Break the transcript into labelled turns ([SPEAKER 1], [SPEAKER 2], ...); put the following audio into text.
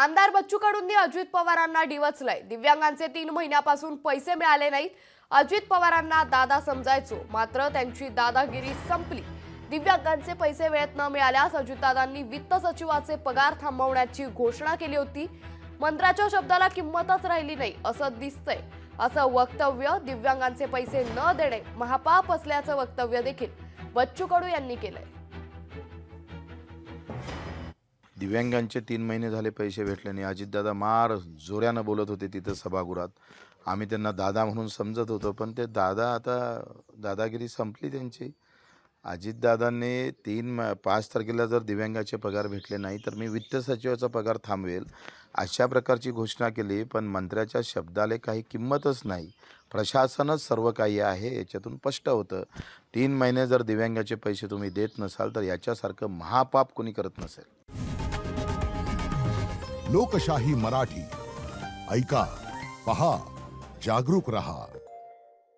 [SPEAKER 1] आमदार बच्चू कडूंनी अजित पवारांना डिवचलंय। दिव्यांगांचे 3 महिन्यापासून पैसे मिळाले नाहीत। अजित पवारांना दादा समजायचो, मात्र त्यांची दादागिरी संपली। दिव्यांगांचे पैसे वेळेत न मिळाल्यास अजितदादांनी वित्त सचिवाचे पगार थांबवण्याची घोषणा केली होती। मंत्र्याच्या शब्दाला किंमतच राहिली नाही असं दिसतंय। असं वक्तव्य दिव्यांगांचे पैसे न देणे महापाप असल्याचं वक्तव्य देखील बच्चू कडू यांनी केलंय।
[SPEAKER 2] दिव्यांगांचे 3 महिने झाले पैसे भेटले नाही। अजितदादा मार जोऱ्यानं बोलत होते तिथं सभागृहात। आम्ही त्यांना दादा म्हणून समजत होतो, पण ते दादा आता दादागिरी संपली त्यांची। अजितदादांनी 5 तारखेला जर दिव्यांगाचे पगार भेटले नाही तर मी वित्त सचिवाचा पगार थांबवेल अशा प्रकारची घोषणा केली। पण मंत्र्याच्या शब्दाला काही किंमतच नाही। प्रशासनच सर्व काही आहे याच्यातून स्पष्ट होतं। 3 महिने जर दिव्यांगाचे पैसे तुम्ही देत नसाल तर याच्यासारखं महापाप कोणी करत नसेल।
[SPEAKER 3] लोकशाही मराठी ऐका, पहा, जागरूक रहा।